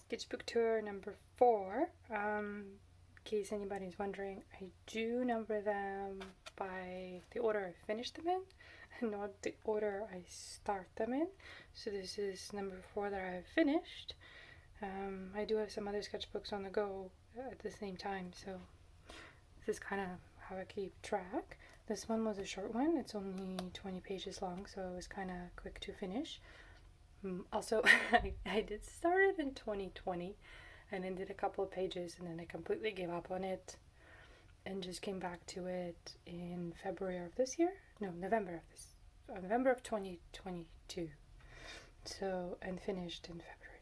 Sketchbook tour number 4. In case anybody's wondering, I do number them by the order I finish them in, and not the order I start them in. So this is number 4 that I have finished. I do have some other sketchbooks on the go at the same time, so this is kind of how I keep track. This one was a short one. It's only 20 pages long, so it was kind of quick to finish. Also, I did start it in 2020 and then did a couple of pages, and then I completely gave up on it and just came back to it in February of this year. No, November of 2022. So, and finished in February.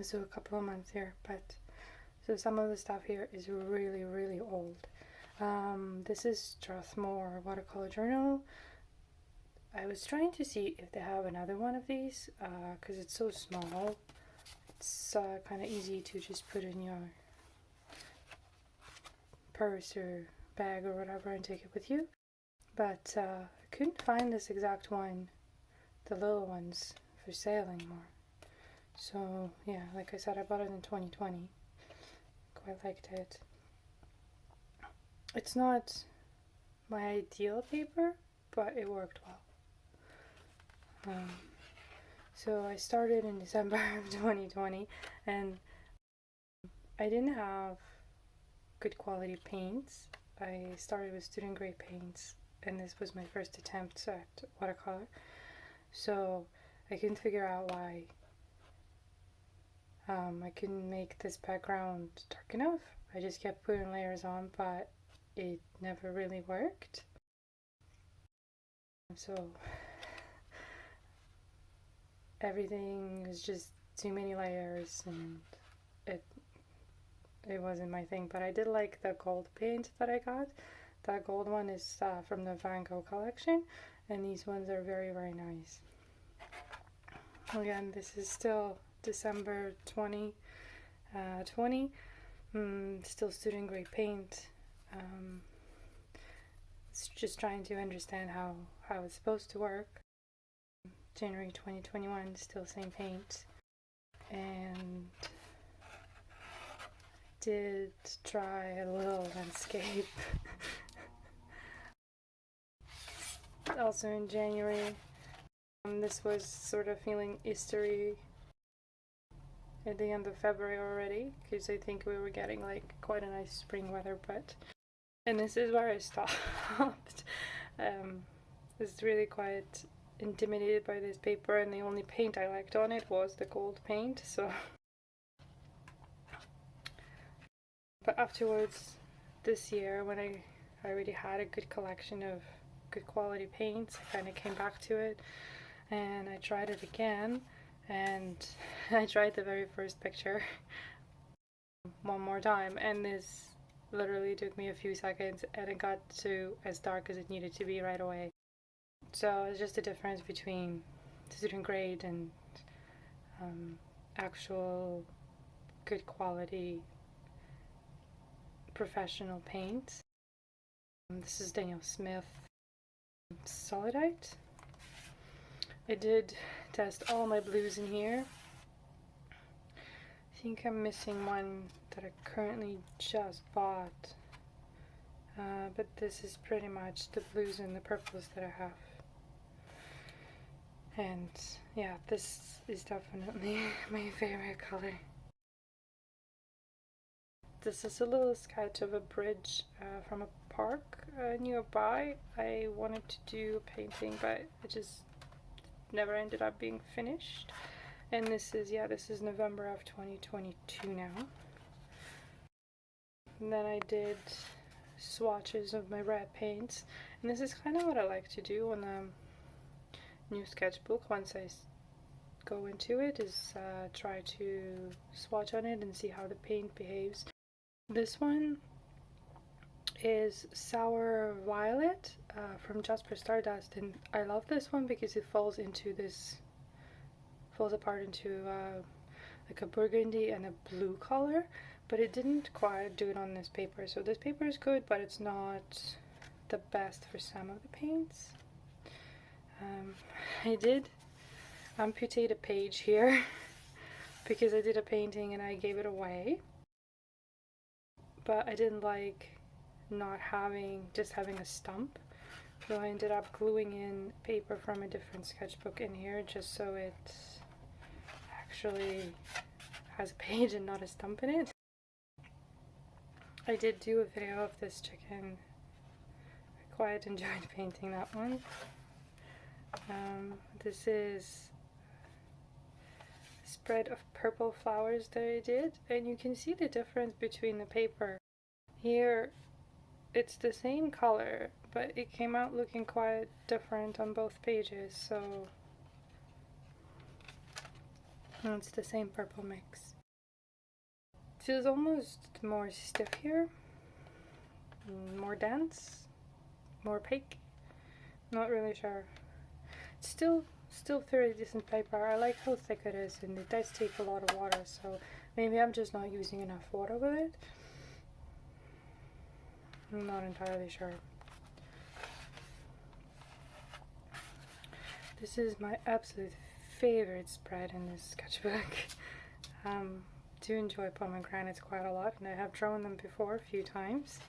So a couple of months here, but so some of the stuff here is really, really old. This is Strathmore watercolor journal. I was trying to see if they have another one of these, because it's so small. It's kind of easy to just put in your purse or bag or whatever and take it with you. But I couldn't find this exact one, the little ones, for sale anymore. So yeah, like I said, I bought it in 2020. Quite liked it. It's not my ideal paper, but it worked well. So I started in December of 2020, and I didn't have good quality paints. I started with student grade paints, and this was my first attempt at watercolor. So I couldn't figure out why I couldn't make this background dark enough. I just kept putting layers on, but it never really worked. So everything was just too many layers, and it wasn't my thing. But I did like the gold paint that I got. That gold one is from the Van Gogh collection, and these ones are very, very nice. Again, this is still December 2020. Still student grade paint. It's just trying to understand how it's supposed to work. January 2021, still same paint. And did try a little landscape. Also in January. This was sort of feeling Eastery at the end of February already, because I think we were getting like quite a nice spring weather, and this is where I stopped. I was really quite intimidated by this paper, and the only paint I liked on it was the gold paint, so. But afterwards, this year, when I already had a good collection of good quality paints, I kind of came back to it, and I tried it again, and I tried the very first picture one more time, and this literally took me a few seconds, and it got to as dark as it needed to be right away. So it's just a difference between student grade and actual good quality professional paint. This is Daniel Smith Solidite. I did test all my blues in here. I think I'm missing one that I currently just bought, but this is pretty much the blues and the purples that I have. And yeah, this is definitely my favorite color. This is a little sketch of a bridge from a park nearby. I wanted to do a painting, but it just never ended up being finished. And this is November of 2022 now. And then I did swatches of my red paints, and this is kind of what I like to do on a new sketchbook once I go into it, is try to swatch on it and see how the paint behaves. This one is Sour Violet from Jasper Stardust, and I love this one because it falls apart into like a burgundy and a blue color, but it didn't quite do it on this paper. So this paper is good, but it's not the best for some of the paints. I did amputate a page here because I did a painting and I gave it away, but I didn't like not having, just having a stump. So I ended up gluing in paper from a different sketchbook in here just so it actually has a page and not a stump in it. I did do a video of this chicken. I quite enjoyed painting that one. This is a spread of purple flowers that I did, and you can see the difference between the paper. Here it's the same color, but it came out looking quite different on both pages, so it's the same purple mix. It feels almost more stiff here, more dense, more opaque. Not really sure. It's still very decent paper. I like how thick it is, and it does take a lot of water, so maybe I'm just not using enough water with it. I'm not entirely sure. This is my absolute favorite spread in this sketchbook. Do enjoy pomegranates quite a lot, and I have drawn them before a few times,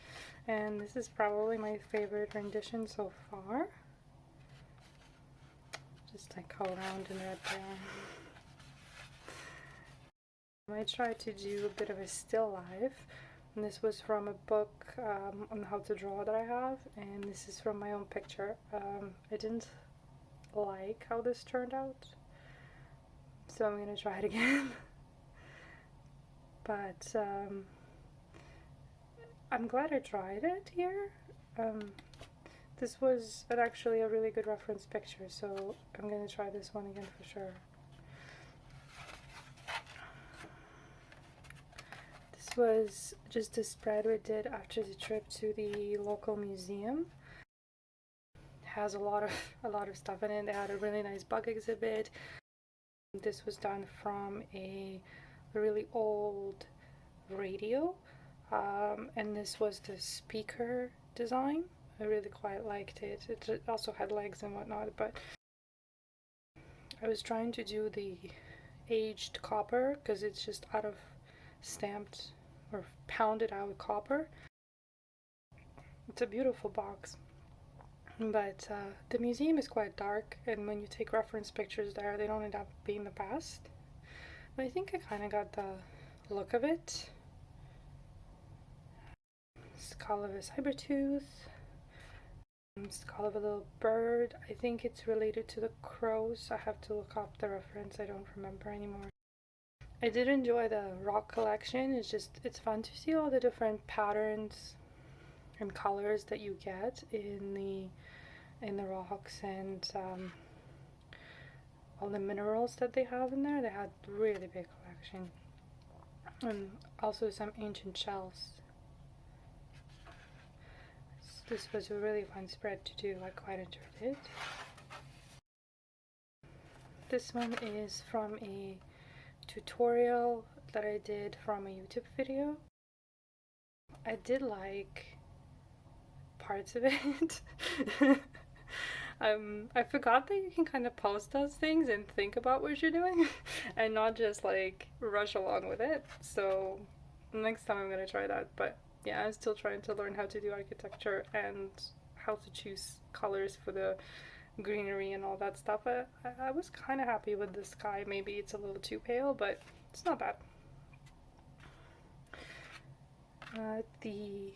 and this is probably my favorite rendition so far. Just like how round and red they are. I tried to do a bit of a still life, and this was from a book on how to draw that I have, and this is from my own picture. I didn't like how this turned out, so I'm gonna try it again. But I'm glad I tried it here. This was actually a really good reference picture, so I'm gonna try this one again for sure. This was just a spread we did after the trip to the local museum. It has a lot of stuff in it. They had a really nice bug exhibit. This was done from a really old radio, and this was the speaker design. I really quite liked it. It also had legs and whatnot, but I was trying to do the aged copper because it's just out of stamped or pounded out copper. It's a beautiful box, but the museum is quite dark, and when you take reference pictures there, they don't end up being the best. But I think I kind of got the look of it. Skull of a saber-tooth. Skull of a little bird. I think it's related to the crows. I have to look up the reference. I don't remember anymore. I did enjoy the rock collection. It's fun to see all the different patterns and colors that you get in the rocks, and all the minerals that they have in there. They had a really big collection, and also some ancient shells. This was a really fun spread to do. I quite enjoyed it. This one is from a tutorial that I did from a YouTube video. I did like parts of it. I forgot that you can kind of pause those things and think about what you're doing and not just like rush along with it. So next time I'm gonna try that. But yeah, I'm still trying to learn how to do architecture and how to choose colors for the greenery and all that stuff. I was kind of happy with the sky. Maybe it's a little too pale, but it's not bad. The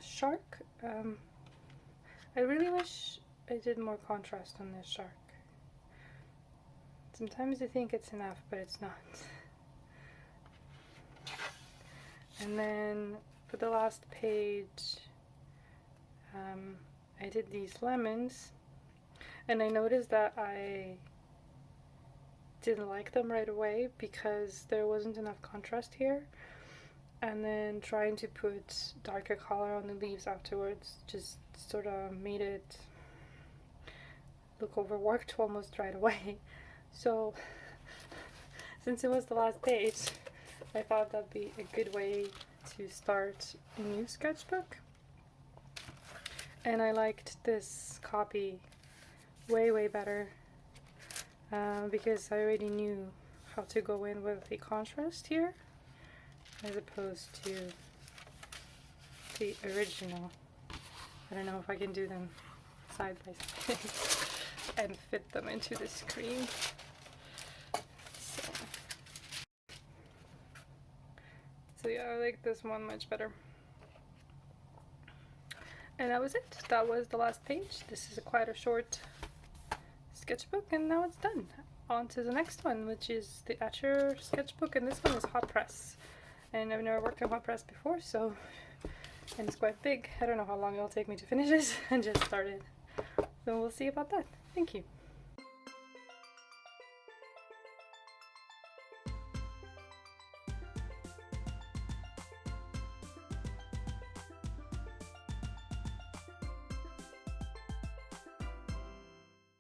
shark. I really wish I did more contrast on this shark. Sometimes I think it's enough, but it's not. And then for the last page, I did these lemons, and I noticed that I didn't like them right away because there wasn't enough contrast here, and then trying to put darker color on the leaves afterwards just sort of made it look overworked almost right away. So since it was the last page, I thought that'd be a good way to start a new sketchbook. And I liked this copy way better. because I already knew how to go in with the contrast here as opposed to the original. I don't know if I can do them side by side and fit them into the screen. So yeah, I like this one much better. And that was it. That was the last page. This is quite a short sketchbook, and now it's done. On to the next one, which is the Etcher sketchbook, and this one is hot press. And I've never worked on hot press before, so, and it's quite big. I don't know how long it'll take me to finish this. I just started. So we'll see about that. Thank you.